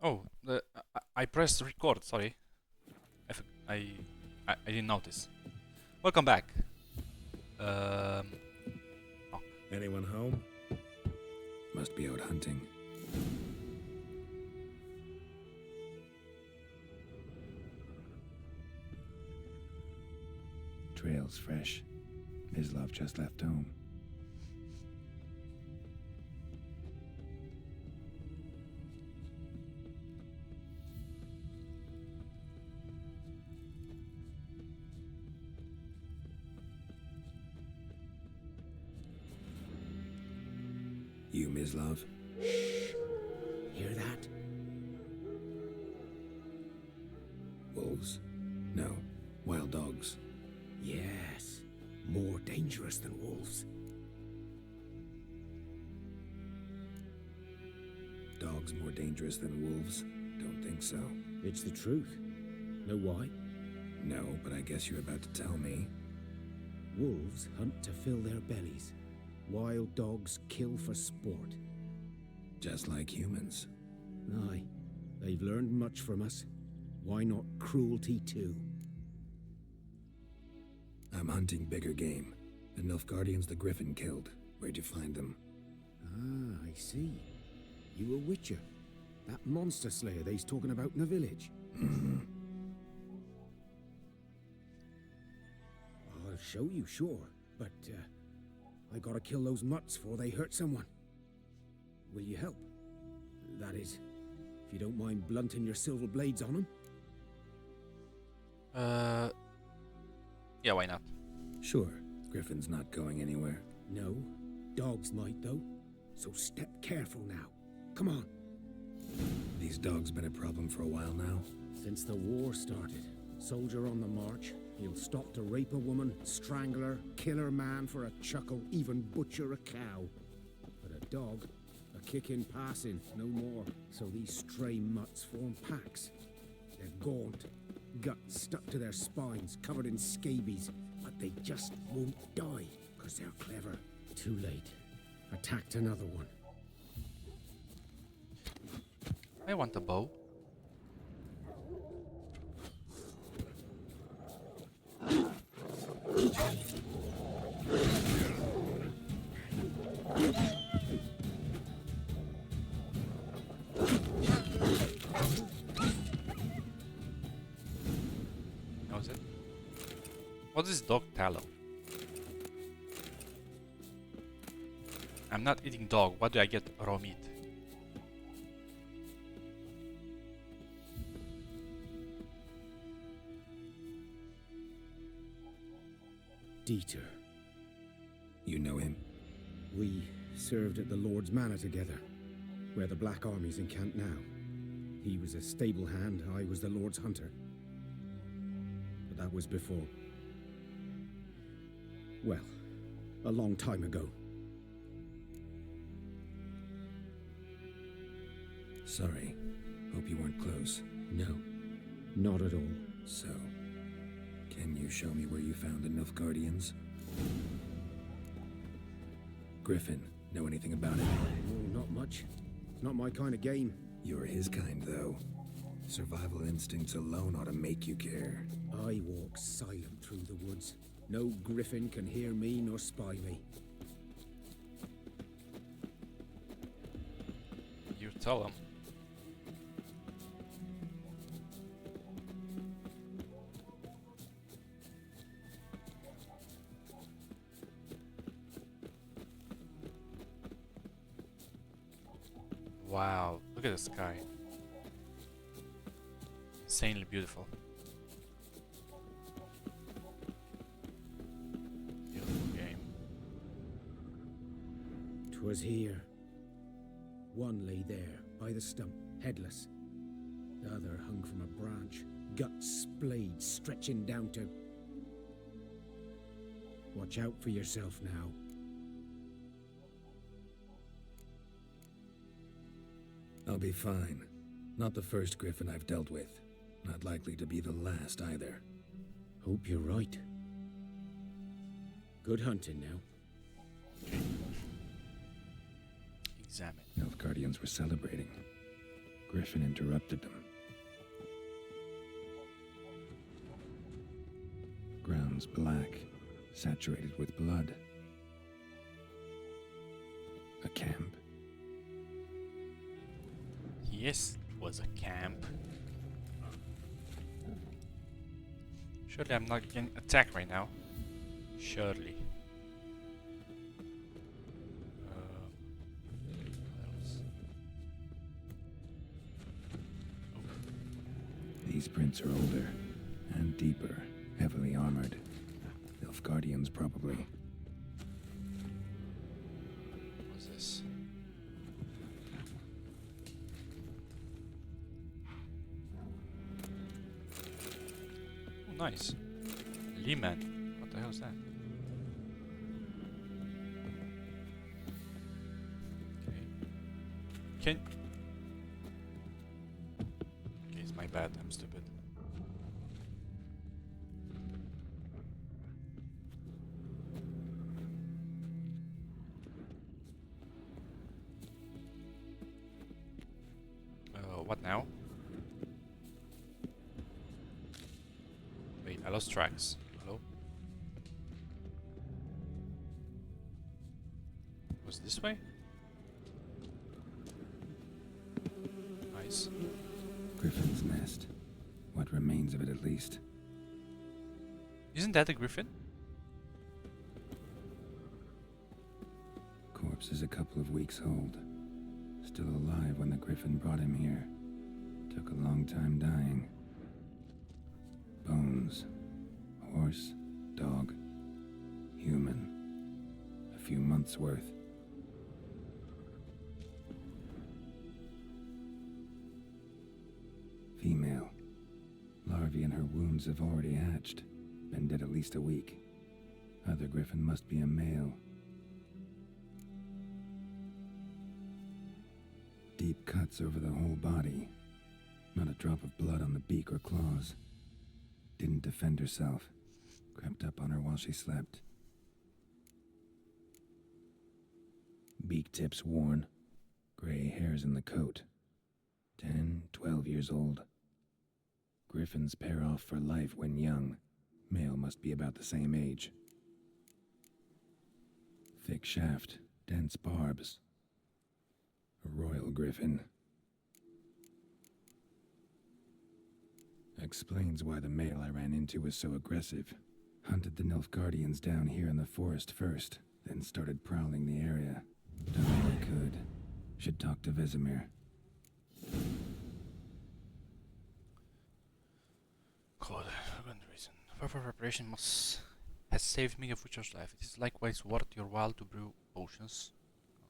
Oh, I pressed record. Sorry, I, f- I didn't notice. Welcome back. Um, oh, Anyone home? Must be out hunting. Trail's fresh. Mislav just left home. You, Mislav? Hear that? Wolves? No. Wild dogs. Yes. More dangerous than wolves. Dogs more dangerous than wolves? Don't think so. It's the truth. Know why? No, but I guess you're about to tell me. Wolves hunt to fill their bellies. Wild dogs kill for sport. Just like humans. Aye. They've learned much from us. Why not cruelty too? I'm hunting bigger game. The Nilfgaardians the Griffin killed. Where'd you find them? Ah, I see. You a witcher. That monster slayer they's talking about in the village. Mm-hmm. I'll show you, sure. But, I gotta kill those mutts before they hurt someone. Will you help? That is, if you don't mind blunting your silver blades on them. yeah, why not? Sure. Griffin's not going anywhere. No, dogs might though. So step careful now. Come on. These dogs been a problem for a while now. Since the war started, soldier on the march, he'll stop to rape a woman, strangle her, kill her man for a chuckle, even butcher a cow. But a dog, a kick in passing, no more. So these stray mutts form packs. They're gaunt, guts stuck to their spines, covered in scabies, but they just won't die, because they're clever. Too late. Attacked another one. I want a bow. How is it? What is dog tallow? I'm not eating dog. What do I get? Raw meat. Dieter. You know him? We served at the Lord's Manor together, where the Black Army's encamped now. He was a stable hand, I was the Lord's hunter. But that was before. Well, a long time ago. Sorry. Hope you weren't close. No, not at all. So, can you show me where you found the Nilfgaardians? Griffin, know anything about it? Oh, not much. It's not my kind of game. You're his kind, though. Survival instincts alone ought to make you care. I walk silent through the woods. No griffin can hear me nor spy me. You tell them. Wow, look at the sky. Insanely beautiful. Beautiful game. 'Twas here. One lay there, by the stump, headless. The other hung from a branch, guts splayed, stretching down to... Watch out for yourself now. I'll be fine. Not the first Griffin I've dealt with. Not likely to be the last either. Hope you're right. Good hunting now. Examine. Nilfgaardians were celebrating. griffin interrupted them. Ground's black, saturated with blood. A camp. Yes, it was a camp. Surely I'm not getting attacked right now. Surely. What else? These prints are older and deeper, heavily armored. Nilfgaardians, probably. What's this? Oh, nice. Leman. What the hell is that? Okay. Okay, it's my bad. I'm stupid. What now? Wait, I lost tracks. Hello? Was this way? Nice. Griffin's nest. What remains of it, at least. Isn't that a griffin? Corpse is a couple of weeks old. Still alive when the griffin brought him here. Took a long time dying. Bones. Horse. Dog. Human. A few months' worth. Female. Larvae in her wounds have already hatched. Been dead at least a week. Other griffin must be a male. Deep cuts over the whole body. Not a drop of blood on the beak or claws. Didn't defend herself. Crept up on her while she slept. Beak tips worn. Gray hairs in the coat. 10, 12 years old. Griffins pair off for life when young. Male must be about the same age. Thick shaft, dense barbs. A royal griffin. Explains why the male I ran into was so aggressive. Hunted the Nilfgaardians down here in the forest first, then started prowling the area. Done all I could. Should talk to Vesemir. God, good reason. Proper preparation has saved me a Witcher's life. It is likewise worth your while to brew potions.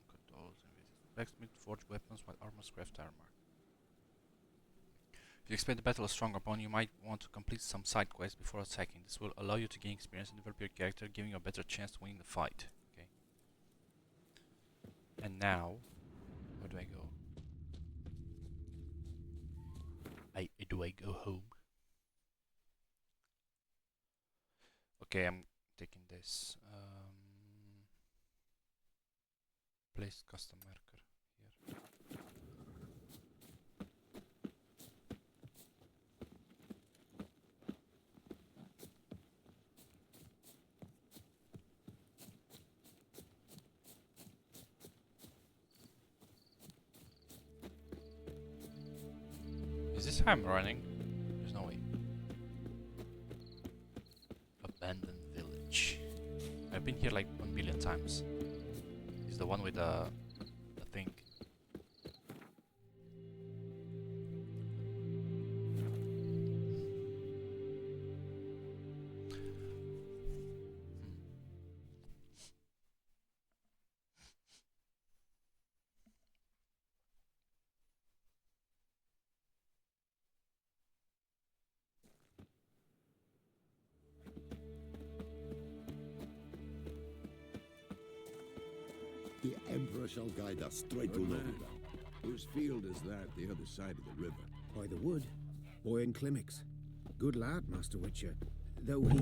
Conquer those and blacksmith to forge weapons while armors craft armor. If you expect the battle a strong opponent, you might want to complete some side quests before attacking. This will allow you to gain experience and develop your character, giving you a better chance to win the fight. Okay. And now, where do I go? Do I go home? Okay, I'm taking this. Place custom marker here. Is this how I'm running? There's no way. Abandoned village. I've been here like 1 billion times. Is the one with the thing. The Emperor shall guide us straight to November. Whose field is that, the other side of the river? By the wood. Boy in Climmix. Good lad, Master Witcher. Though he...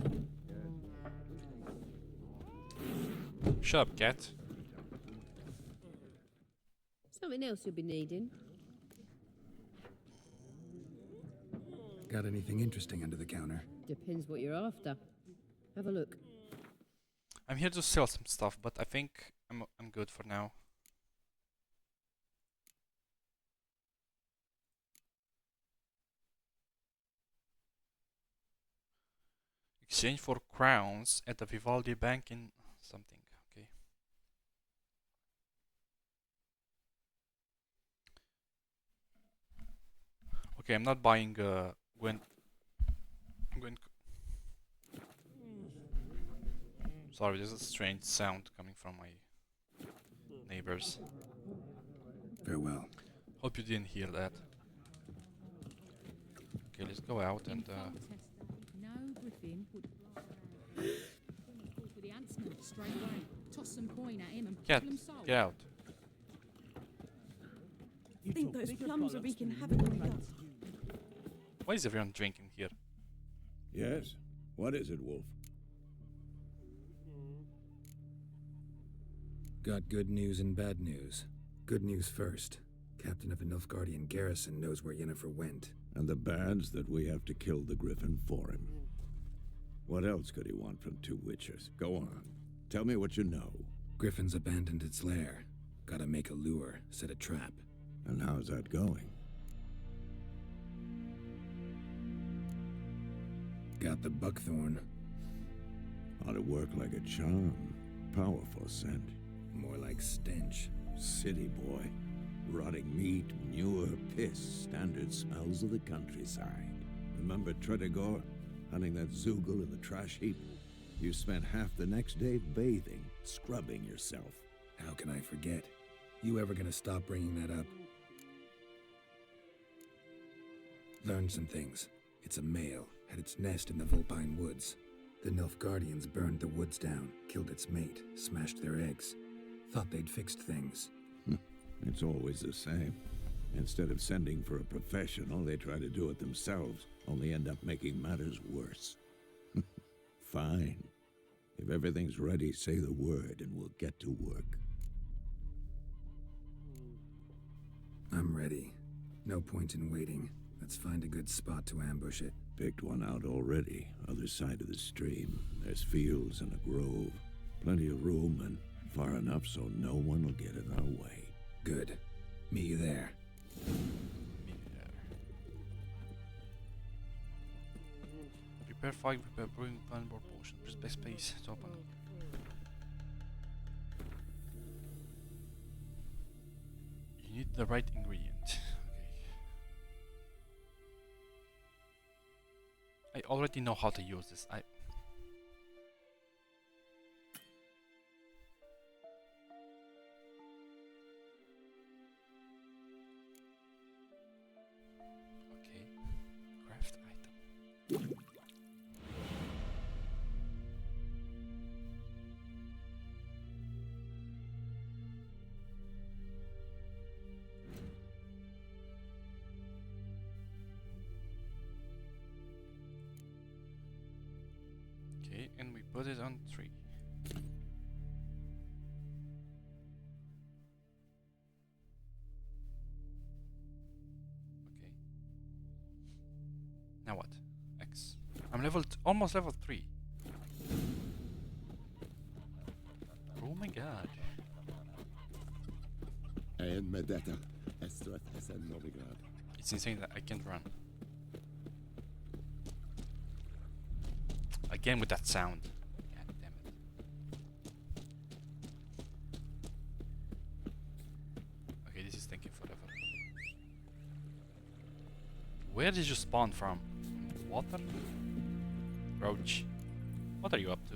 Shut up, cat. Something else you'll be needing. Got anything interesting under the counter? Depends what you're after. Have a look. I'm here to sell some stuff, but I think I'm good for now. Exchange for crowns at the Vivaldi Bank in something. Okay. Okay, I'm not buying Gwen. Sorry, there's a strange sound coming from my neighbors. Farewell. Hope you didn't hear that. Okay, let's go out and No Griffin would for the huntsman straight away. Toss some coin at him and get pull him sold. get out. Think those plums are wreaking havoc on the gut. Why is everyone drinking here? Yes? What is it, Wolf? Got good news and bad news. Good news first. Captain of the Nilfgaardian garrison knows where Yennefer went. And the bad's that we have to kill the Griffin for him. What else could he want from two witchers? Go on. Tell me what you know. Griffin's abandoned its lair. Gotta make a lure, set a trap. And how's that going? Got the buckthorn. Ought to work like a charm. Powerful scent. More like stench. City boy. Rotting meat, manure, piss. Standard smells of the countryside. Remember Tredegor? Hunting that Zoogle in the trash heap? You spent half the next day bathing, scrubbing yourself. How can I forget? You ever gonna stop bringing that up? Learned some things. It's a male, had its nest in the Vulpine Woods. The Nilfgaardians burned the woods down, killed its mate, smashed their eggs. Thought they'd fixed things. It's always the same. Instead of sending for a professional, they try to do it themselves, only end up making matters worse. Fine. If everything's ready, say the word and we'll get to work. I'm ready. No point in waiting. Let's find a good spot to ambush it. Picked one out already, other side of the stream. There's fields and a grove. Plenty of room and far enough so no one will get in our way. Good. Meet you there. Prepare fire, prepare brewing pan or potion. Press space to open. You need the right ingredient. Okay. I already know how to use this. Okay. Craft item. Okay, and we put it on 3. Okay. Now what? X. I'm almost level 3. Oh my god. En med detta, Estrat SN Novigrad. It's insane that I can't run. Again with that sound. God damn it. Okay, this is taking forever. Where did you spawn from? Water? Roach. What are you up to?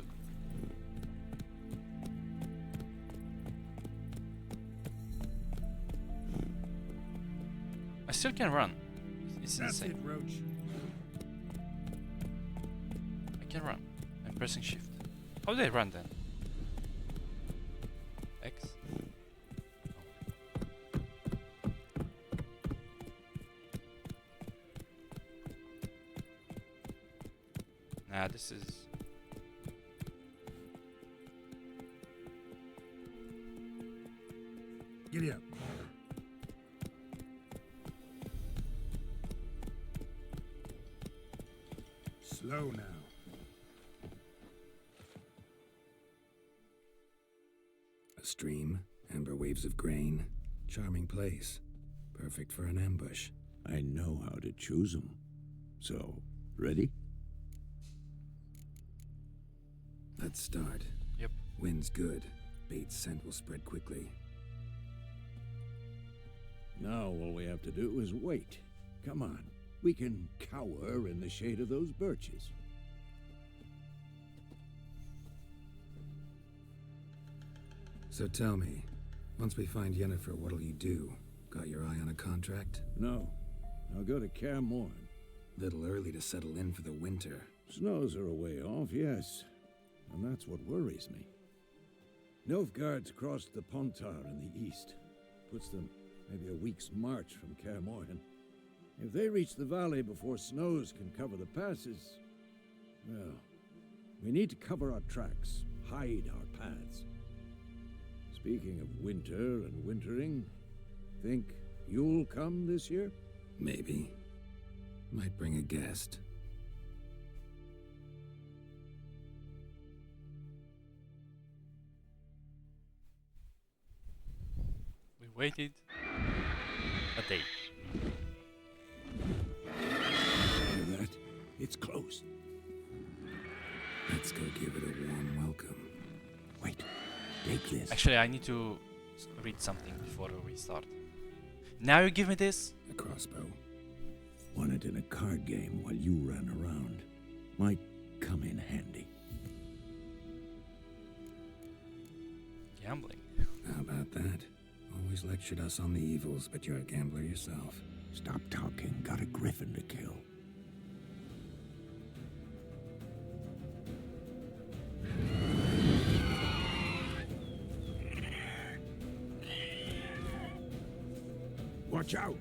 I still can run. It's insane. That's it, Roach. I can run. I'm pressing shift. How do I run then? X? Nah, this is... Giddy up. Slow now. A stream, amber waves of grain. Charming place. Perfect for an ambush. I know how to choose 'em. So, ready? Let's start. Yep. Wind's good. Bait's scent will spread quickly. Now all we have to do is wait. Come on. We can cower in the shade of those birches. So tell me, once we find Yennefer, what'll you do? Got your eye on a contract? No. I'll go to Kaer Morhen. Little early to settle in for the winter. Snows are a way off, yes. And that's what worries me. Nilfgaard's crossed the Pontar in the east. Puts them maybe a week's march from Kaer Morhen. If they reach the valley before snows can cover the passes, well, we need to cover our tracks, hide our paths. Speaking of winter and wintering, think you'll come this year? Maybe. Might bring a guest. We waited a day. Hear that? It's close. Let's go give it a warm welcome. Wait, take this. Actually, I need to read something before we start. Now you give me this? A crossbow. Won it in a card game while you ran around. Might come in handy. Gambling. How about that? Always lectured us on the evils, but you're a gambler yourself. Stop talking. Got a griffin to kill. Watch out!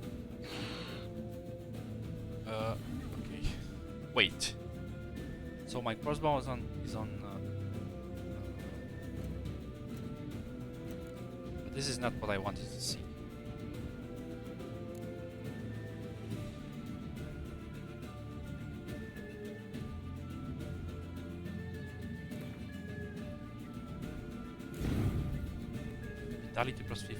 Okay. Wait. So my crossbow is on. But this is not what I wanted to see. Vitality plus 50.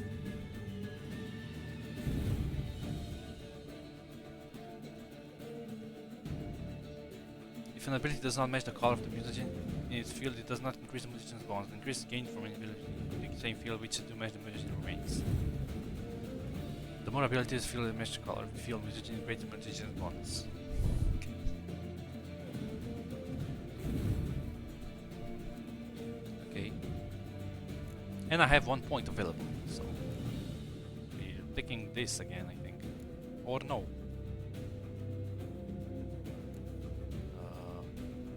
If an ability does not match the color of the musician in its field, it does not increase the musician's bonus. Increase gain from an ability in the same field which to match the musician remains. The more abilities field match the color of the field, musician increases the musician's bonus. Okay. And I have 1 point available, so we're picking this again, I think. Or no.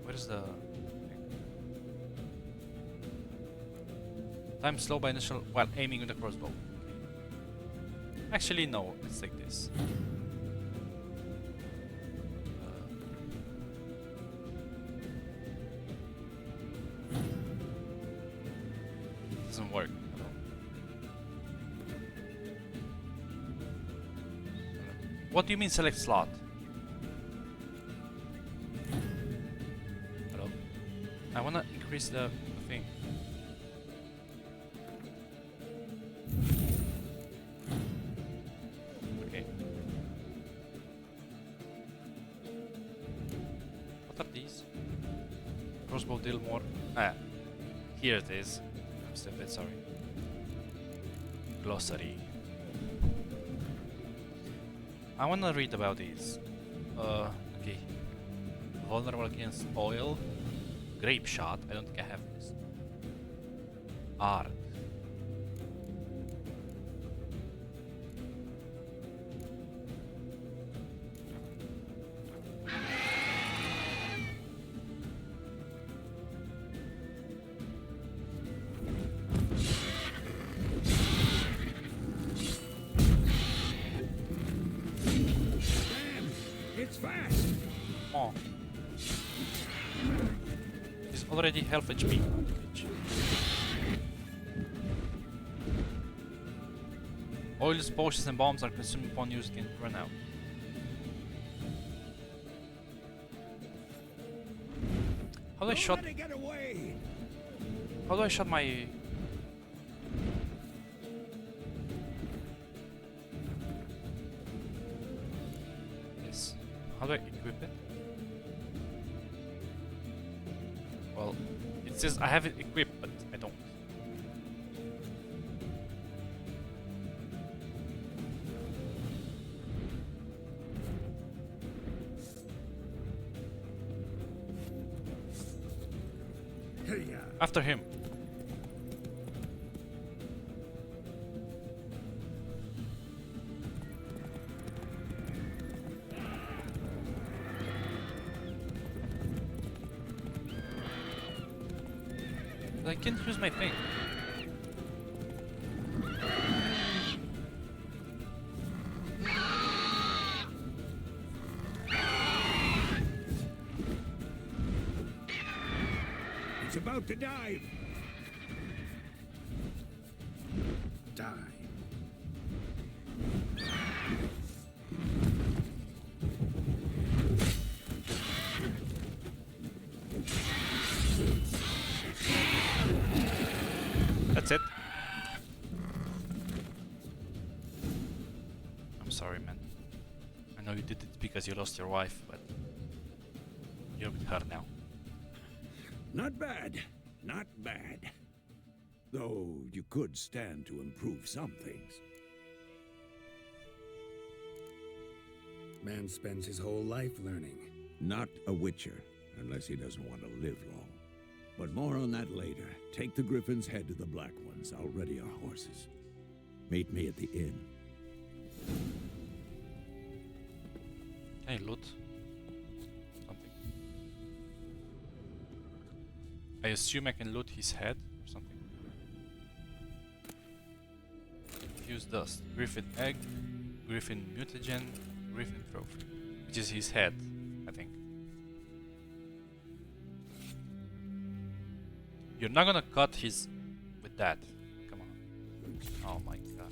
Where's the thing? Time slow by initial while aiming with the crossbow. Okay. Actually, no. Let's take this. Doesn't work at all. What do you mean select slot? Hello? I wanna increase the thing. Okay. What are these? Crossbow deal more. Ah, here it is. I'm still a bit sorry. Glossary. I wanna read about these. Okay. Vulnerable against oil. Grape shot. I don't think I have this. Art. It's fast! Oh. He's already half HP. Oils, potions, and bombs are consumed upon use can run out. How do I shot? Get away! How do I shot my? Yes. How do I equip it? Well, it says I have it equipped, but I don't. After him. I can't use my thing. It's about to dive. Die. That's it. I'm sorry, man. I know you did it because you lost your wife, but you're with her now. Not bad. Not bad. Though you could stand to improve some things. Man spends his whole life learning. Not a witcher, unless he doesn't want to live long. But more on that later. Take the Griffin's head to the Black Ones. I'll ready our horses. Meet me at the inn. Hey, loot. Something. I assume I can loot his head or something. Use dust. Griffin egg, Griffin mutagen, Griffin trophy. Which is his head, I think. You're not gonna cut his with that. Come on. Oh my god.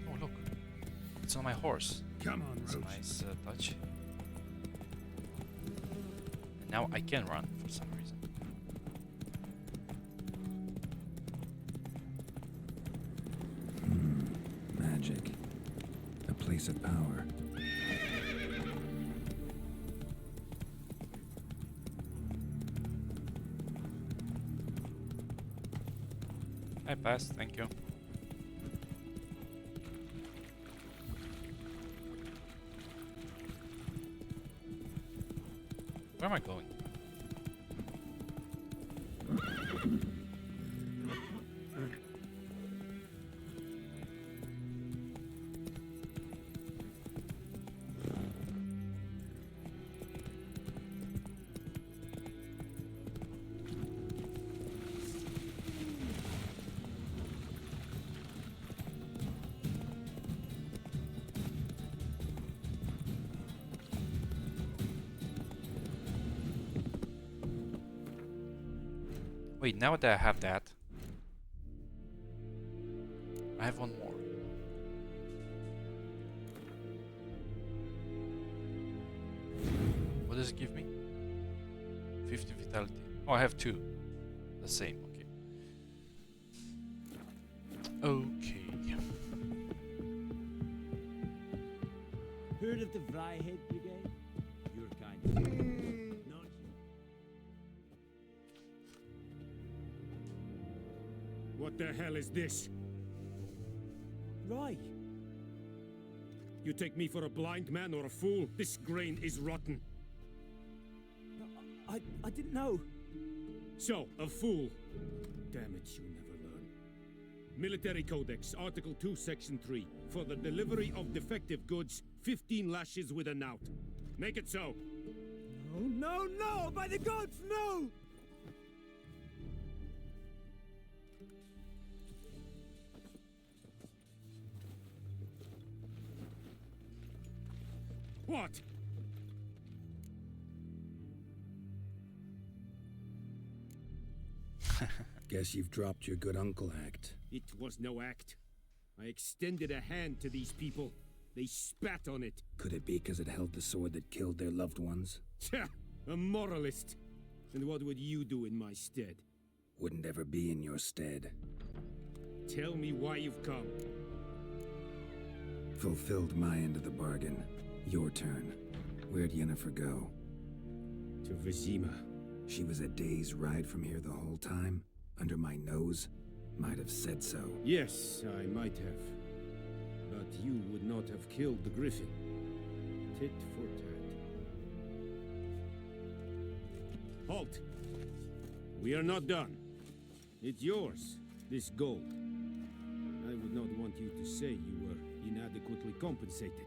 Oh look. It's on my horse. Come on, It's a Roach. nice touch. And now I can run for some reason. Magic. A place of power. I passed, thank you. Where am I going? Wait, now that I have that, I have one more. What does it give me? 50 vitality. Oh, I have two. The same, okay. Okay. Heard of the Vryhead Brigade? Your kind. Not What the hell is this? Rye. You take me for a blind man or a fool? This grain is rotten. No, I didn't know. So, a fool. Damn it, you never learn. Military Codex, Article 2, Section 3. For the delivery of defective goods, 15 lashes with a knout. Make it so. No, no, no! By the gods, no! What? Guess you've dropped your good uncle act. It was no act. I extended a hand to these people. They spat on it. Could it be because it held the sword that killed their loved ones? Tja, a moralist. And what would you do in my stead? Wouldn't ever be in your stead. Tell me why you've come. Fulfilled my end of the bargain. Your turn. Where'd Yennefer go? To Vizima. She was a day's ride from here the whole time? Under my nose? Might have said so. Yes, I might have. But you would not have killed the griffin. Tit for tat. Halt! We are not done. It's yours, this gold. I would not want you to say you were inadequately compensated.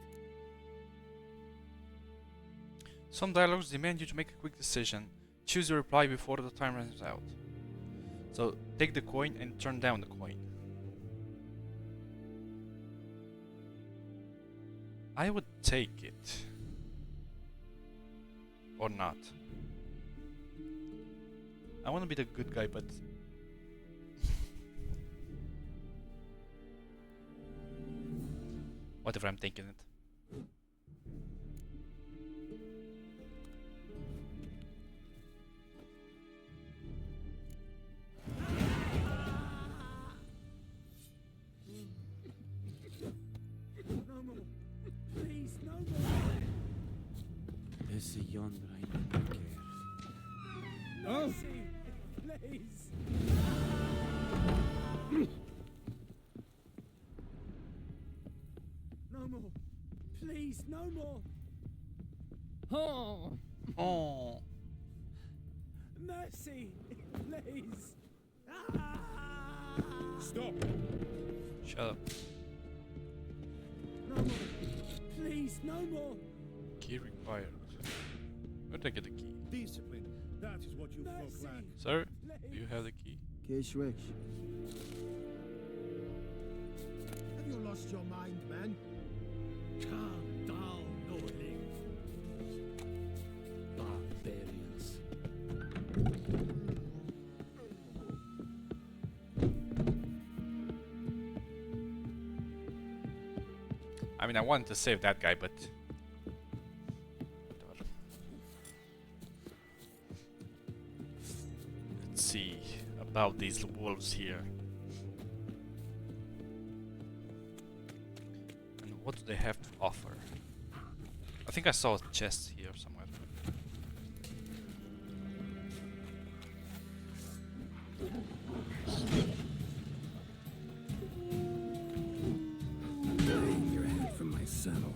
Some dialogues demand you to make a quick decision. Choose your reply before the time runs out. So take the coin and turn down the coin. I would take it. Or not. I want to be the good guy, but whatever, I'm taking it. No more. Please, no more. Esse yonder ainda não quer. Oh! Mercy, please. No more. Please, no more. Oh, Oh, mercy, please. Ah! Stop! shut up. No more. Please, no more. Key required. Where did I get the key? Discipline. That is what you folk Mercy. lack. Sir, do you have the key? Have you lost your mind, man? Calm down, Norling. Barbarians. I mean, I wanted to save that guy, but whatever. Let's see about these wolves here. And what do they have to offer? I think I saw a chest here somewhere. Hang your head from my saddle.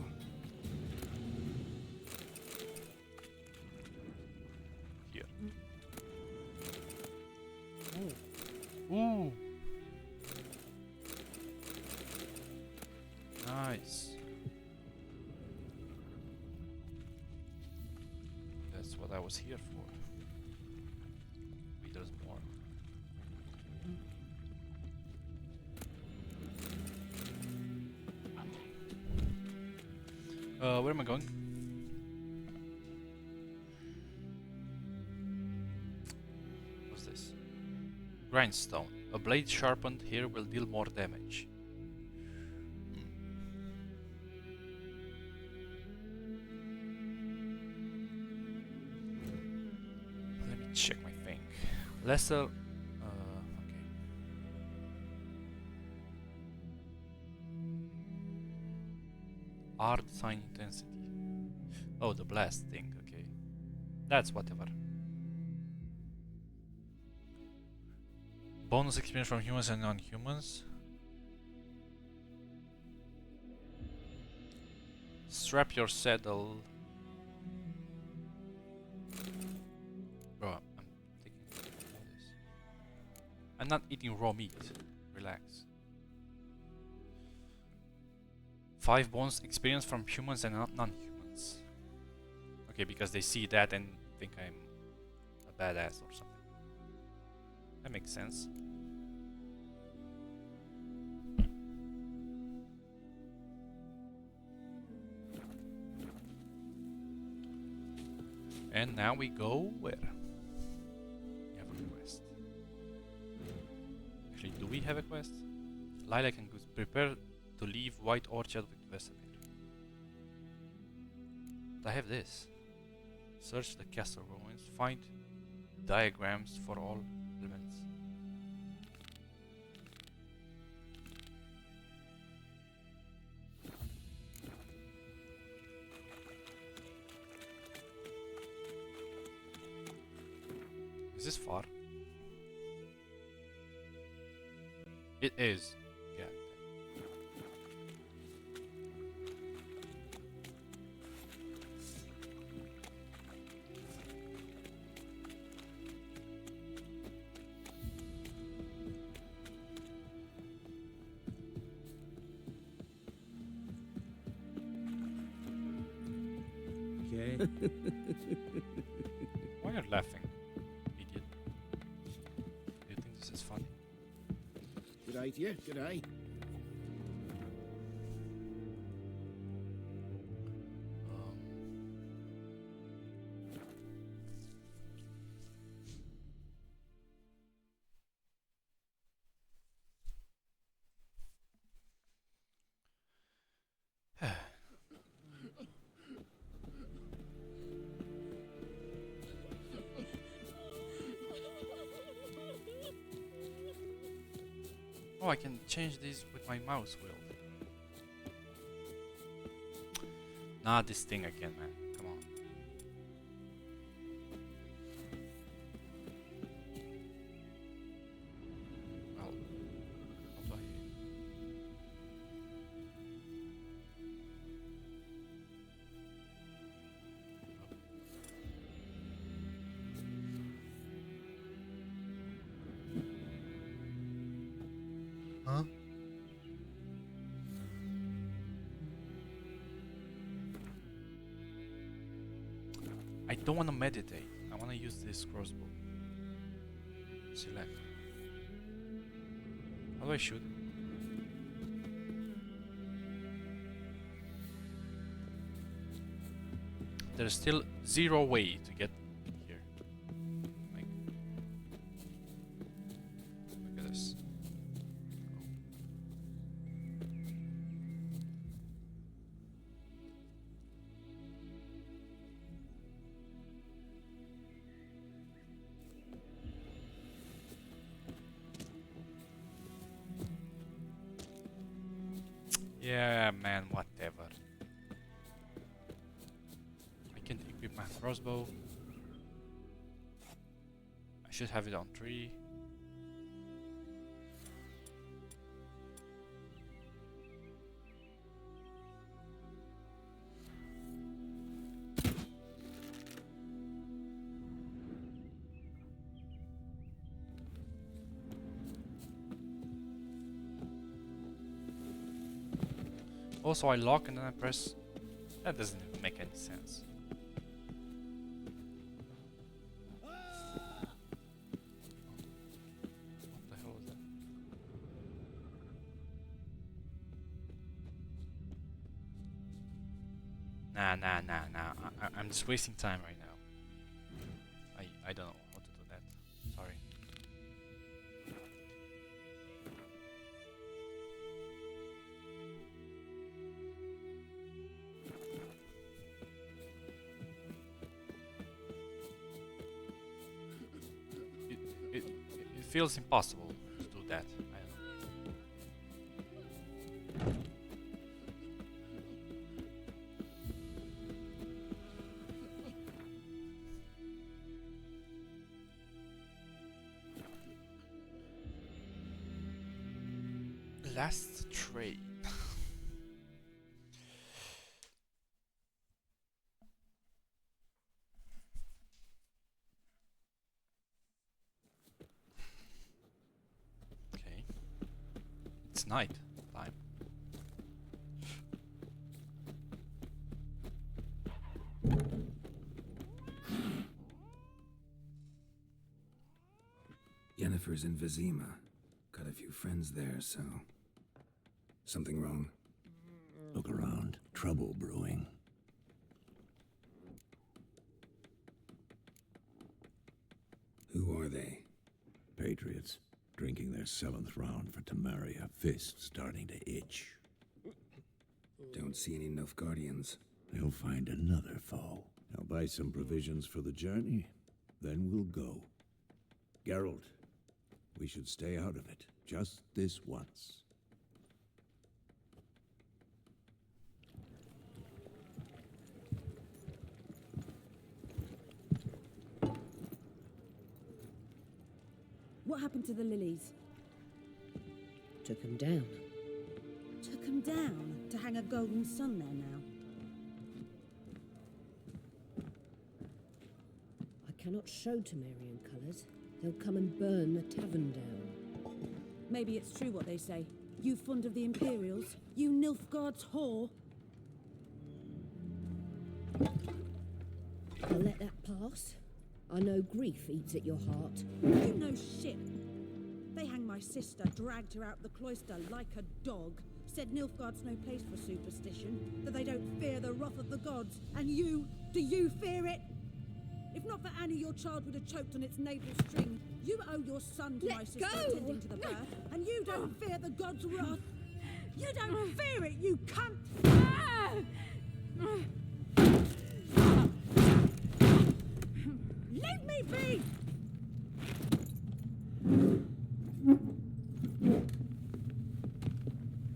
Here. Ooh. Nice. That's what I was here for. Wait, there's more. Where am I going? What's this? Grindstone. A blade sharpened here will deal more damage. Let me check my thing. Lesser. Okay. Art sign intensity. Oh, the blast thing. Okay. That's whatever. Bonus experience from humans and non-humans. Strap your saddle. Bro, I'm taking all this. I'm not eating raw meat. Relax. 5 bonus experience from humans and non-humans. Okay, because they see that and think I'm a badass or something. That makes sense. And now we go where? We have a quest. Actually, do we have a quest? Lilac and Goose. Prepare to leave White Orchard with Vesemir. But I have this. Search the castle ruins. Find diagrams for all elements. Is this far? It is. Yeah. Okay. Why are you laughing, idiot? Do you think this is funny? Good eye to you, good eye. Oh, I can change this with my mouse wheel. Not this thing again, man. Come on. Well, how do I... Huh? I don't want to meditate. I want to use this crossbow. Select. How do I shoot? There's still zero way to get here. Like, look at this. Yeah, man, whatever. I can equip my crossbow. I should have it on 3. Also, I lock and then I press. That doesn't even make any sense. What the hell was that? Nah. I'm just wasting time right now. I don't know how to do that. Sorry. It feels impossible to do that. I don't know. Last train. Okay. It's night time. Yennefer's in Vizima. Got a few friends there, so... Something wrong? Look around. Trouble brewing. Who are they? Patriots. Drinking their 7th round for Temeria. Fists starting to itch. Don't see any Nilfgaardians. They'll find another foe. I'll buy some provisions for the journey, then we'll go. Geralt, we should stay out of it, just this once. What happened to the lilies? Took 'em down. Took 'em down to hang a golden sun there now. I cannot show Temerian colours. They'll come and burn the tavern down. Maybe it's true what they say. You fond of the Imperials? You Nilfgaard's whore? I'll let that pass. I know grief eats at your heart. You know shit. They hang my sister, dragged her out the cloister like a dog. Said Nilfgaard's no place for superstition, that they don't fear the wrath of the gods. And you, do you fear it? If not for Annie, your child would have choked on its navel string. You owe your son to my sister attending to the birth, and you don't fear the gods' wrath. You don't fear it, you cunt! Leave me be!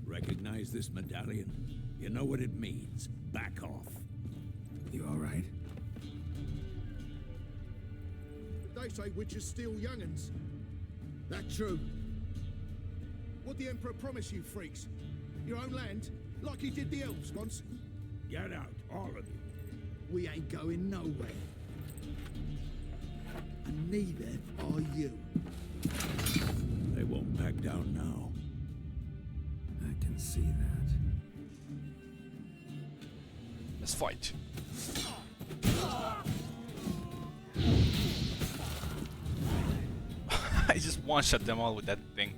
Recognize this medallion? You know what it means. Back off. You all right? They say witches steal young'uns. That true? What the Emperor promise you, freaks? Your own land? Like he did the elves once? Get out, all of you. We ain't going nowhere. And neither are you. They won't back down now. I can see that. Let's fight. I just one-shot them all with that thing.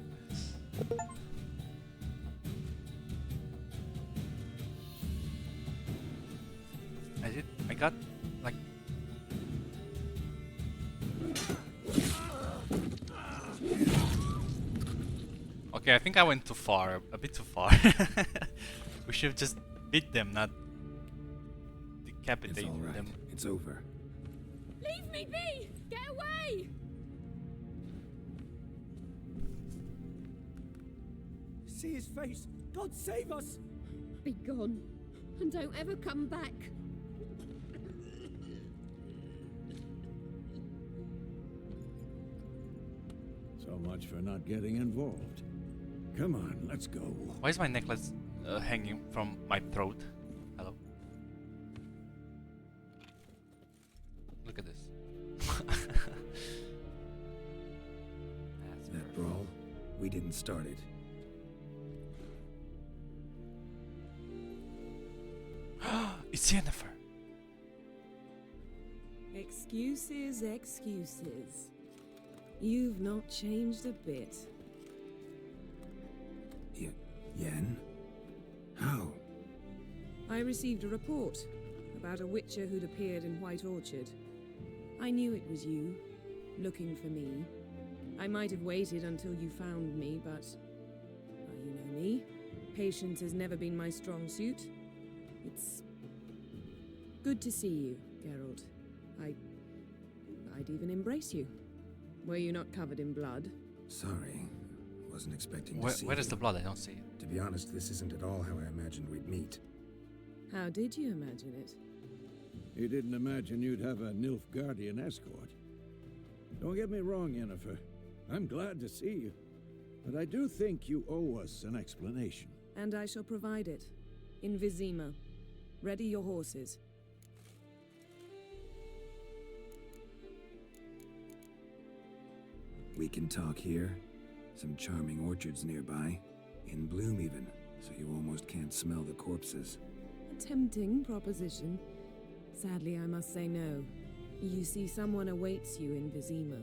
I got like okay, I think I went too far, a bit too far. We should have just beat them, not decapitate It's all right. them. It's over. Leave me be! Get away! See his face! God save us! Be gone, and don't ever come back. So much for not getting involved. Come on, let's go. Why is my necklace hanging from my throat? Hello? Look at this. That's That brawl, we didn't start it. It's Yennefer. Excuses, excuses. You've not changed a bit. Yen? How? I received a report about a witcher who'd appeared in White Orchard. I knew it was you, looking for me. I might have waited until you found me, but... well, you know me. Patience has never been my strong suit. It's... good to see you, Geralt. I'd even embrace you. Were you not covered in blood? Sorry. Wasn't expecting to see Where is you. the blood? I don't see it. To be honest, this isn't at all how I imagined we'd meet. How did you imagine it? You didn't imagine you'd have a Nilfgaardian escort. Don't get me wrong, Yennefer. I'm glad to see you. But I do think you owe us an explanation. And I shall provide it. In Vizima. Ready your horses. We can talk here. Some charming orchards nearby. In bloom even, so you almost can't smell the corpses. A tempting proposition. Sadly, I must say no. You see, someone awaits you in Vizima.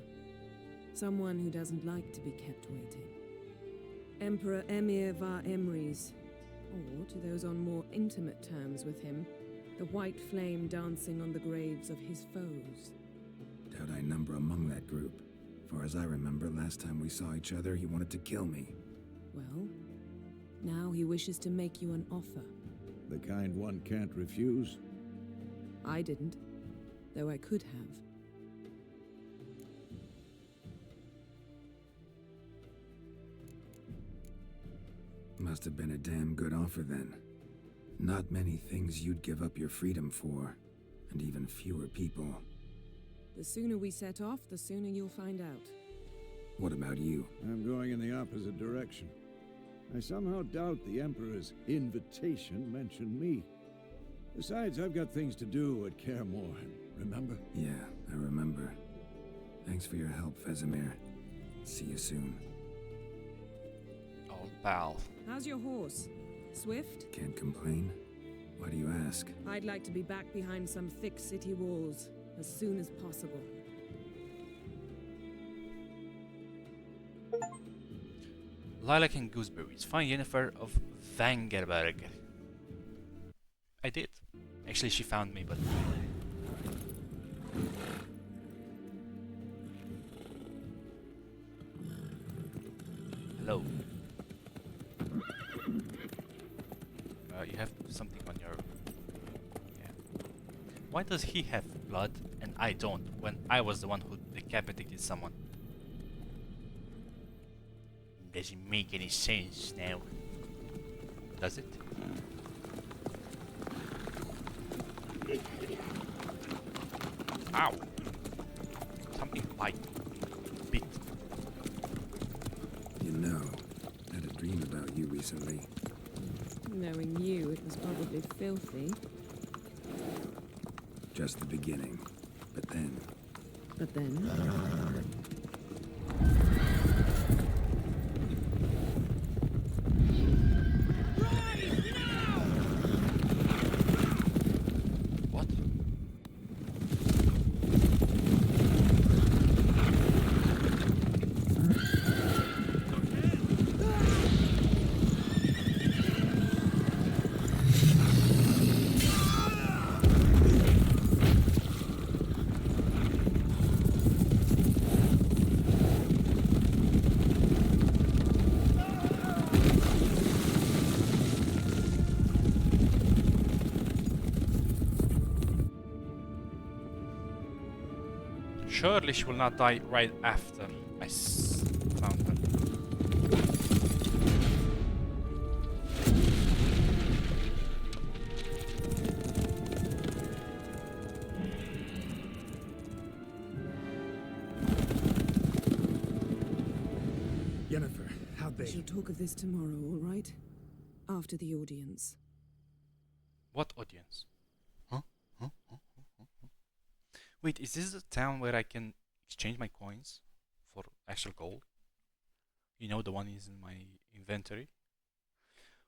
Someone who doesn't like to be kept waiting. Emperor Emir var Emrys. Or, to those on more intimate terms with him, the white flame dancing on the graves of his foes. Doubt I number among that group. Far as I remember, last time we saw each other, he wanted to kill me. Well, now he wishes to make you an offer. The kind one can't refuse? I didn't, though I could have. Must have been a damn good offer then. Not many things you'd give up your freedom for, and even fewer people. The sooner we set off, the sooner you'll find out. What about you? I'm going in the opposite direction. I somehow doubt the Emperor's invitation mentioned me. Besides, I've got things to do at Kaer Morhen, remember? Yeah, I remember. Thanks for your help, Vesemir. See you soon. Old pal. How's your horse? Swift? Can't complain. Why do you ask? I'd like to be back behind some thick city walls as soon as possible. Lilac and gooseberries. Find Yennefer of Vangerberg. I did. Actually, she found me, but... Hello. You have something on your... Yeah. Why does he have blood and I don't, when I was the one who decapitated someone? Doesn't make any sense now. Does it? Ow! Something bit. You know, I had a dream about you recently. Knowing you, it was probably filthy. Just the beginning. But then... But then... What? Surely she will not die right after I found her. Yennefer, how'd We they... shall talk of this tomorrow, all right? After the audience. What audience? Huh? Huh? Huh? Huh? Huh? Huh? Wait, is this the town where I can exchange my coins for actual gold? You know, the one is in my inventory.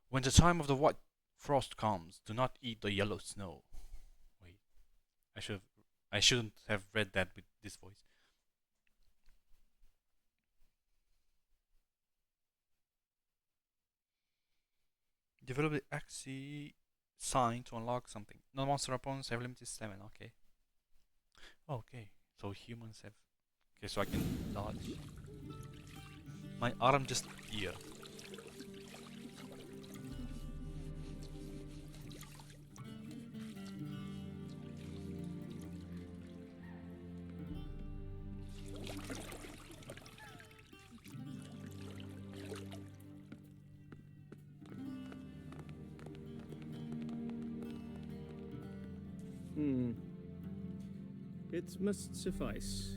When the time of the white frost comes, do not eat the yellow snow. Wait, I shouldn't have read that with this voice. Develop the Axie sign to unlock something. Non-monster opponents have limited stamina. Okay. Okay. So humans have. Okay, so I can dodge. My arm just appeared. It must suffice.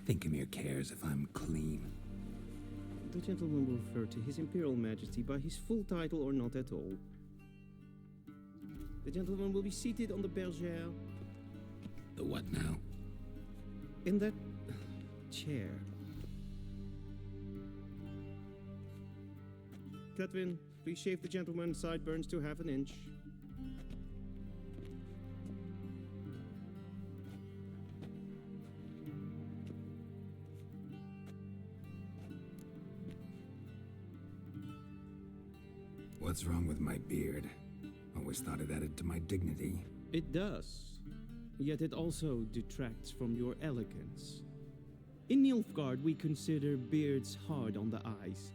Thinkemere cares if I'm clean. The gentleman will refer to His Imperial Majesty by his full title or not at all. The gentleman will be seated on the bergère. The what now? In that chair. Cletwin, please shave the gentleman's sideburns to half an inch. What's wrong with my beard? Always thought it added to my dignity. It does. Yet it also detracts from your elegance. In Nilfgaard, we consider beards hard on the eyes.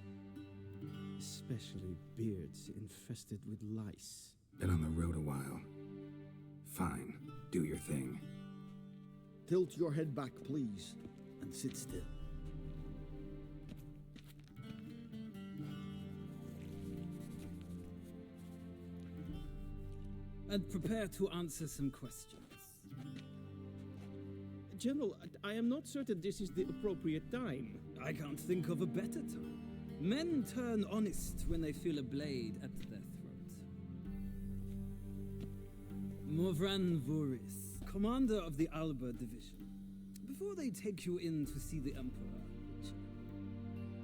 Especially beards infested with lice. Been on the road a while. Fine, do your thing. Tilt your head back, please, and sit still. And prepare to answer some questions. General, I am not certain this is the appropriate time. I can't think of a better time. Men turn honest when they feel a blade at their throat. Morvran Voris, commander of the Alba Division. Before they take you in to see the Emperor,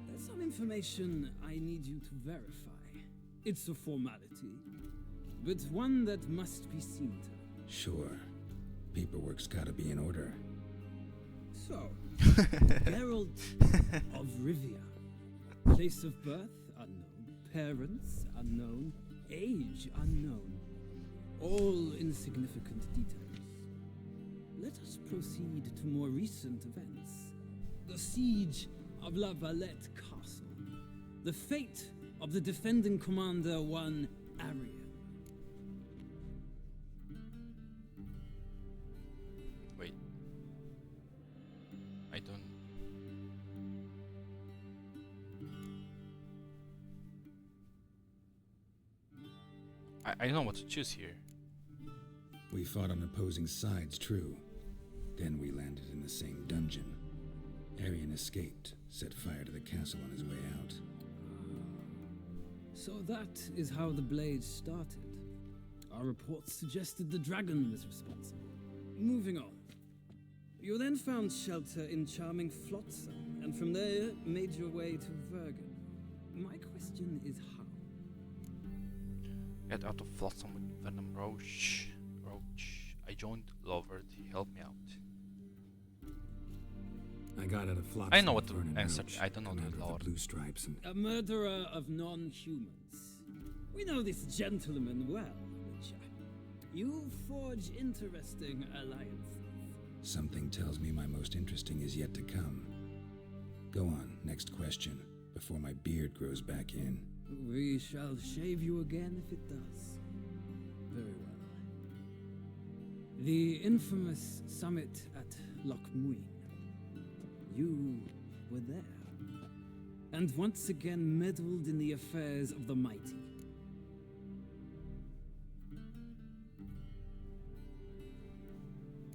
there's some information I need you to verify. It's a formality, but one that must be seen to. Sure. Paperwork's gotta be in order. So, Herald of Rivia. Place of birth unknown. Parents unknown. Age unknown. All insignificant details. Let us proceed to more recent events. The siege of La Valette Castle. The fate of the defending commander, one Arian. Wait. I don't. I don't know what to choose here. We fought on opposing sides, true. Then we landed in the same dungeon. Arian escaped, set fire to the castle on his way out. So that is how the blade started. Our reports suggested the dragon was responsible. Moving on. You then found shelter in charming Flotsam, and from there made your way to Vergen. My question is how? Get out of Flotsam with Venom Roach. I joined Lovert. He helped me out. I got out of Flotsam. I know what to with Vernon answer. Roach, I don't know the commander of lore. Blue Stripes, and A murderer of non-humans. We know this gentleman well, Witcher. You forge interesting alliances. something tells me my most interesting is yet to come. Go on, next question, before my beard grows back in. We shall shave you again if it does. Very well. The infamous summit at Loch Muin. You were there. And once again meddled in the affairs of the mighty.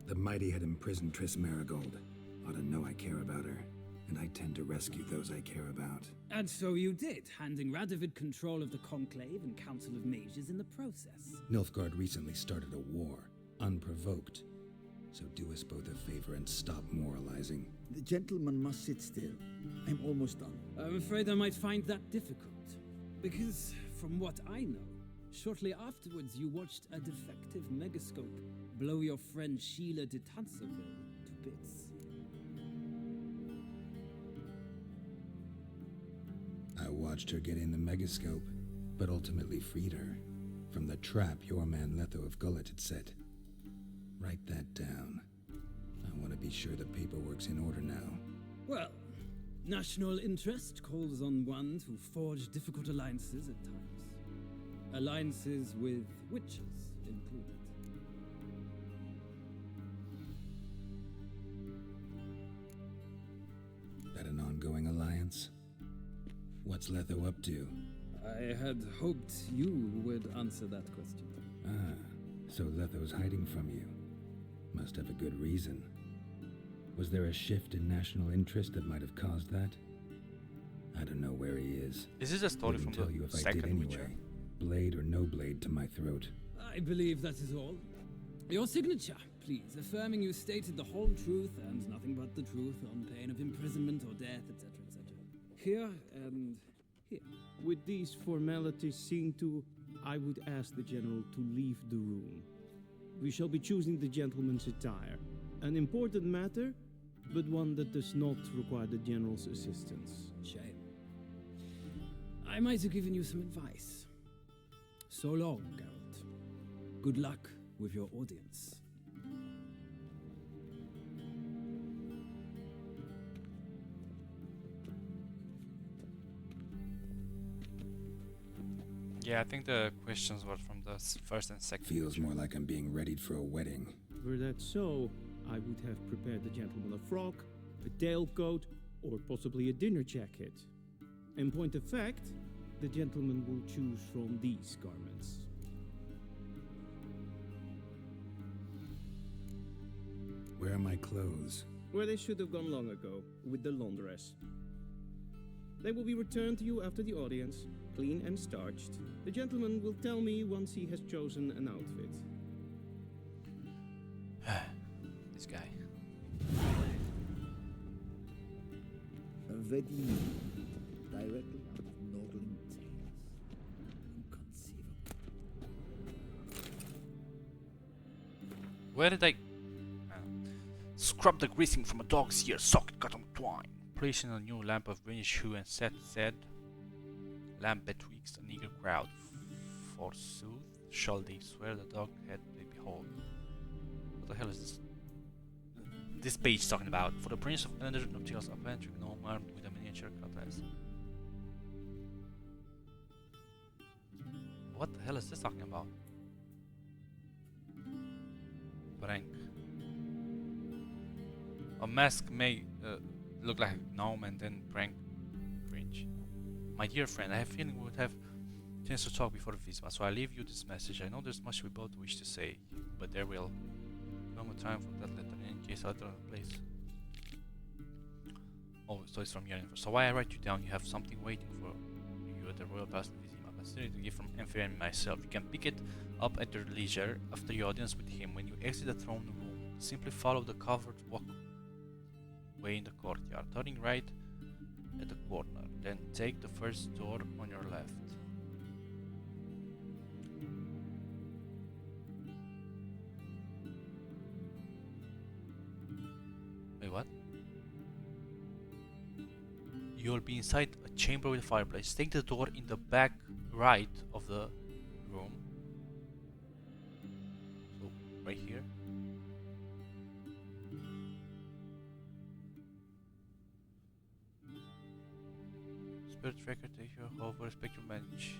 The mighty had imprisoned Triss Marigold. Ought to know I care about her, and I tend to rescue those I care about. And so you did, handing Radovid control of the Conclave and Council of Mages in the process. Nilfgaard recently started a war, unprovoked. So do us both a favor and stop moralizing. The gentleman must sit still. I'm almost done. I'm afraid I might find that difficult. Because, from what I know, shortly afterwards you watched a defective megascope blow your friend Sheila de Tanserville to bits. I watched her get in the megascope, but ultimately freed her from the trap your man Letho of Gullet had set. Write that down. I want to be sure the paperwork's in order now. Well, national interest calls on one to forge difficult alliances at times. Alliances with witches included. That an ongoing alliance? What's Letho up to? I had hoped you would answer that question. Ah, so Letho's hiding from you. Must have a good reason. Was there a shift in national interest that might have caused that? I don't know where he is. Is this a story Wouldn't from tell you the if I did second anyway. Witcher? Blade or no blade to my throat. I believe that is all. Your signature, please, affirming you stated the whole truth and nothing but the truth on pain of imprisonment or death, etc., etc. Here and here. With these formalities seen to, I would ask the general to leave the room. We shall be choosing the gentleman's attire. An important matter, but one that does not require the general's assistance. Shame. I might have given you some advice. So long, Geralt. Good luck with your audience. Yeah, I think the questions were from the first and second. Feels more like I'm being readied for a wedding. Were that so, I would have prepared the gentleman a frock, a tailcoat, or possibly a dinner jacket. In point of fact, the gentleman will choose from these garments. Where are my clothes? Where they should have gone long ago, with the laundress. They will be returned to you after the audience, clean and starched. The gentleman will tell me once he has chosen an outfit. This guy. A wedding directly out of Nordling tales. Inconceivable. Where did I... Scrub the greasing from a dog's ear, socket cut on twine. Placing a new lamp of greenish hue and said, lamp betwixt an eager crowd. Forsooth, shall they swear the dog head they behold. What the hell is this? This page talking about. For the Prince of Ender, nuptials of entering home armed with a miniature cutlass. What the hell is this talking about? Prank. A mask may look like a gnome and then prank cringe. My dear friend, I have a feeling we would have a chance to talk before the Visma, so I leave you this message. I know there's much we both wish to say, but there will come a time for that letter in case other place. Oh, so it's from Yerin. So why I write you down, you have something waiting for you at the Royal Palace of Visma. Considering the gift from Emperor and myself, you can pick it up at your leisure after your audience with him. When you exit the throne room, simply follow the covered walkway in the courtyard, turning right at the corner, then take the first door on your left. Wait, what? You'll be inside a chamber with a fireplace. Take the door in the back right of the room. So, right here. Spirit tracker, take your hover, respect your bench.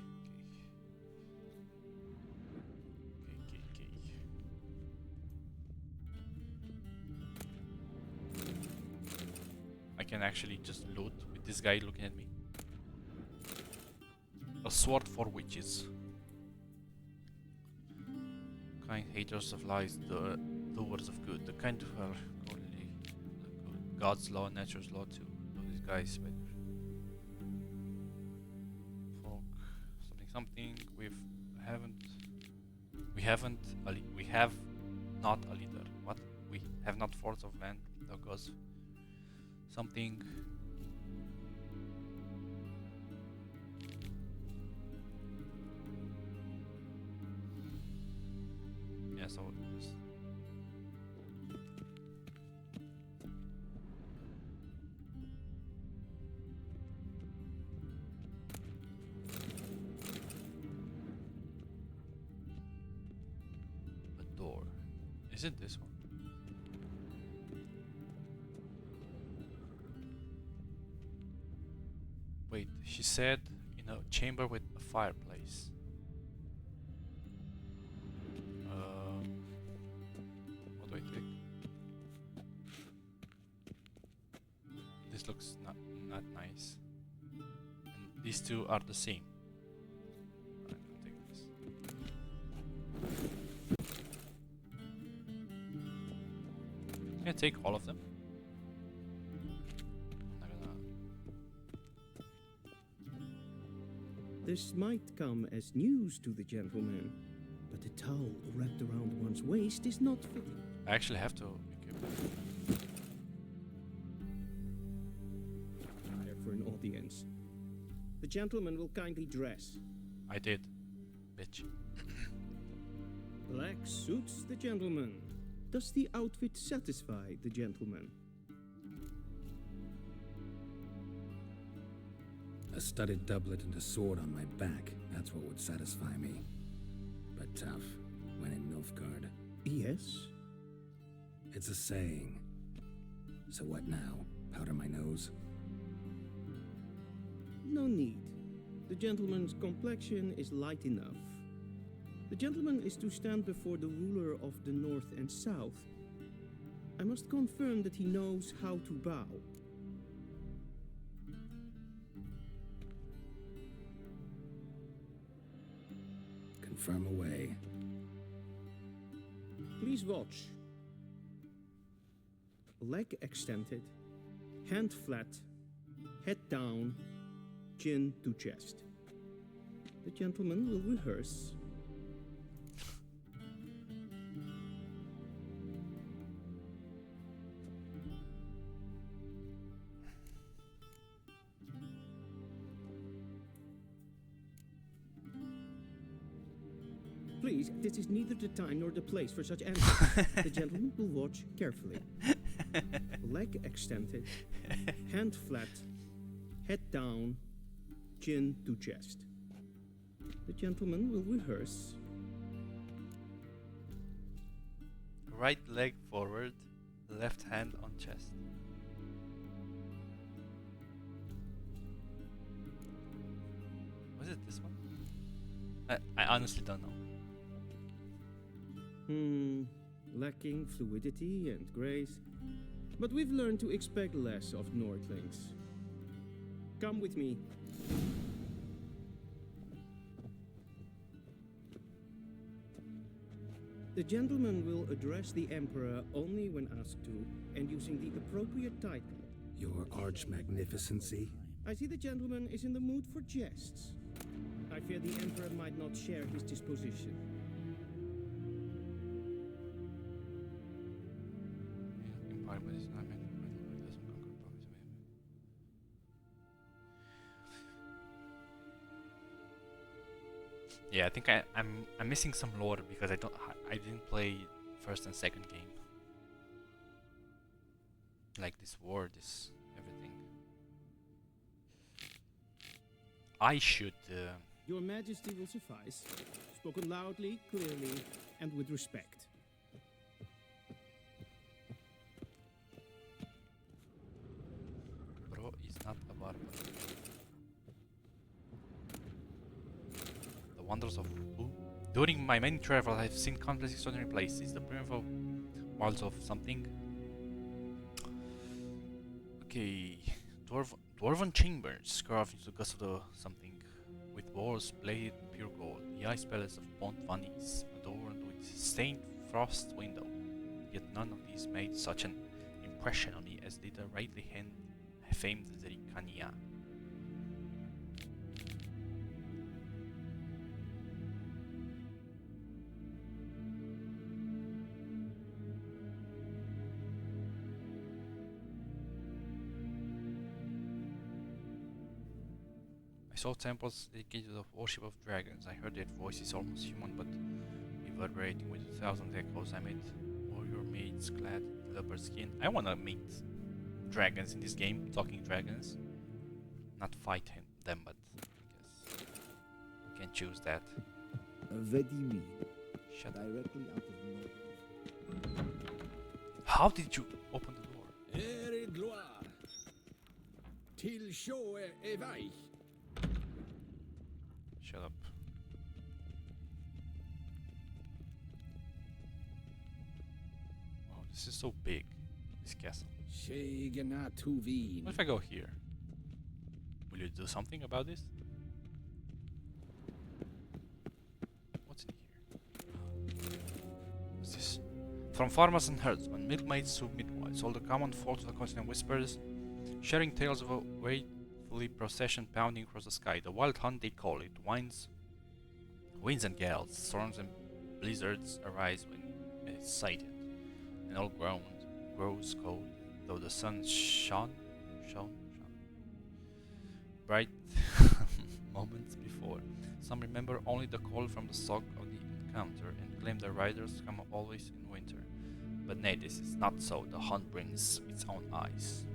Okay. I can actually just loot with this guy looking at me. A sword for witches. Kind haters of lies, the doers of good. The kind who are only the God's law, nature's law too. So these guys better. Something we have not a leader. What? We have not force of land, because something. Yeah, so isn't this one? Wait, she said in a chamber with a fireplace. What do I take? This looks not nice. And these two are the same. I'm gonna take this. Can I take all of them? I'm not gonna... This might come as news to the gentleman, but the towel wrapped around one's waist is not fitting. I actually have to equip them. Hire for an audience. The gentleman will kindly dress. I did, bitch. Black suits the gentleman. Does the outfit satisfy the gentleman? A studded doublet and a sword on my back, that's what would satisfy me. But tough, when in Nilfgaard. Yes? It's a saying. So what now? Powder my nose? No need. The gentleman's complexion is light enough. The gentleman is to stand before the ruler of the North and South. I must confirm that he knows how to bow. Confirm away. Please watch. Leg extended, hand flat, head down, chin to chest. The gentleman will rehearse. Please, this is neither the time nor the place for such answers. The gentleman will watch carefully. Leg extended, hand flat, head down, chin to chest. The gentleman will rehearse. Right leg forward, left hand on chest. Was it this one? I honestly don't know. Lacking fluidity and grace. But we've learned to expect less of Nordlings. Come with me. The gentleman will address the Emperor only when asked to, and using the appropriate title. Your Arch Magnificency. I see the gentleman is in the mood for jests. I fear the Emperor might not share his disposition. Yeah, I think I'm missing some lore because I didn't play first and second game. Like this war, this everything. I should. Your Majesty will suffice. Spoken loudly, clearly, and with respect. Bro is not a barber. The wonders of who? During my many travels, I've seen countless extraordinary places. The primitive walls of something. Okay, dwarven chambers carved into the guts of the something, with walls plated in pure gold. The ice palace of Pont Vanis, adorned with stained frost window. Yet none of these made such an impression on me as did the rightly famed Zerikania. I saw temples dedicated to the worship of dragons. I heard their voices almost human but reverberating with 1,000 echoes. I met warrior maids clad in leopard skin. I wanna meet dragons in this game, talking dragons. Not fight them, but I guess you can choose that. Vedimi. Shut up. Directly out of nowhere. How did you open the door? Ere gloire. Till show e weich. Shut up. Oh, this is so big, this castle. What if I go here? Will you do something about this? What's in here? What's this? From farmers and herdsmen, milkmaids to midwives, all the common folk of the continent whispers, sharing tales of a wakefully procession pounding across the sky. The wild hunt they call it. Winds and gales, storms and blizzards arise when it is sighted, and all grows cold, though the sun shone bright moments before. Some remember only the cold from the shock of the encounter and claim the riders come always in winter. But nay, this is not so. The hunt brings its own eyes.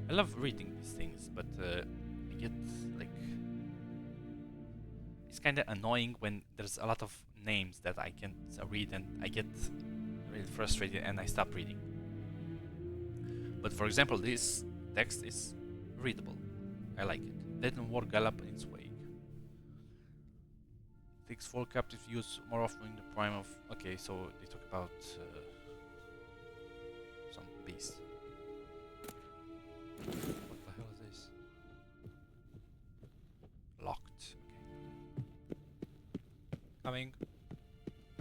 I love reading these things, but I get like it's kind of annoying when there's a lot of names that I can't read and I get really frustrated and I stop reading. But for example, this text is readable. I like it. Dead and war gallop in its wake. takes full captive use more often in the prime of... Okay, so they talk about some beast. What the hell is this? Locked. Okay. Coming.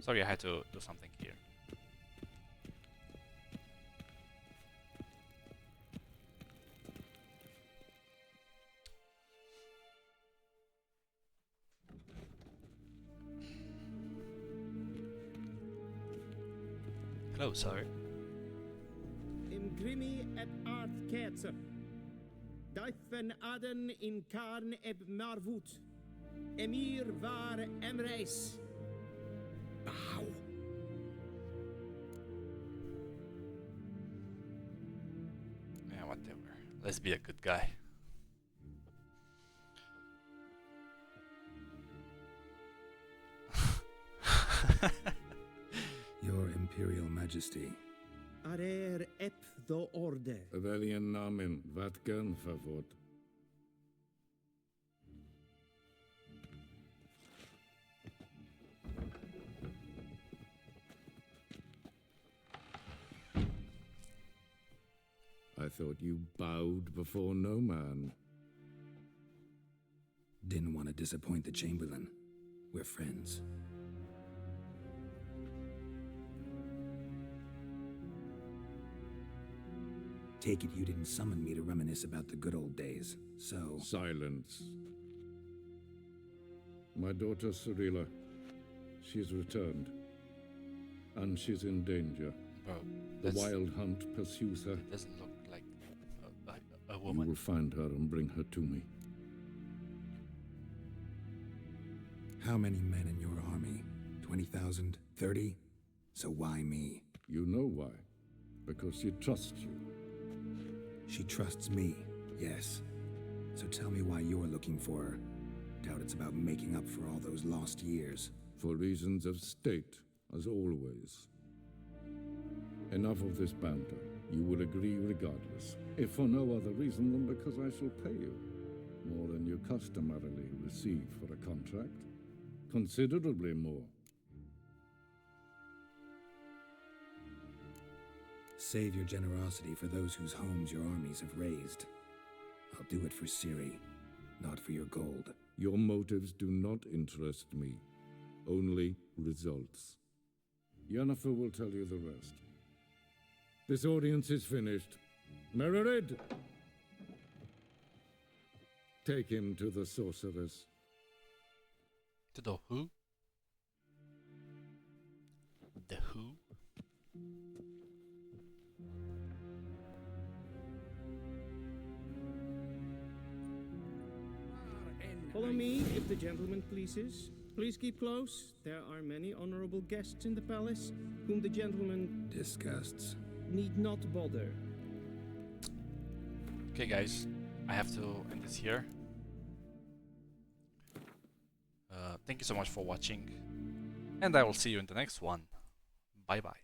Sorry, I had to do something here. Hello, sir. Imgrimi et art ketzer. Duifen aden in karn eb marvoet. Emir var emreis. Bow. Yeah, whatever. Let's be a good guy. Your Imperial Majesty. Arer ep the orde. Velian namen, vatgan favot. I thought you bowed before no man. Didn't want to disappoint the Chamberlain. We're friends. Take it you didn't summon me to reminisce about the good old days, so... Silence. My daughter Cirilla, she's returned. And she's in danger. Bro, the wild hunt pursues her. It doesn't look like a You woman. will find her and bring her to me. How many men in your army? 20,000? 30? So why me? You know why. Because she trusts you. She trusts me, yes. So tell me why you're looking for her. Doubt it's about making up for all those lost years. For reasons of state, as always. Enough of this banter. You will agree regardless. If for no other reason than because I shall pay you. More than you customarily receive for a contract. Considerably more. Save your generosity for those whose homes your armies have razed. I'll do it for Ciri, not for your gold. Your motives do not interest me. Only results. Yennefer will tell you the rest. This audience is finished. Mererid! Take him to the sorceress. To the who? The who? Follow me, if the gentleman pleases. Please keep close. There are many honorable guests in the palace, whom the gentleman disgusts. Need not bother. Okay, guys, I have to end this here. Thank you so much for watching, and I will see you in the next one. Bye bye.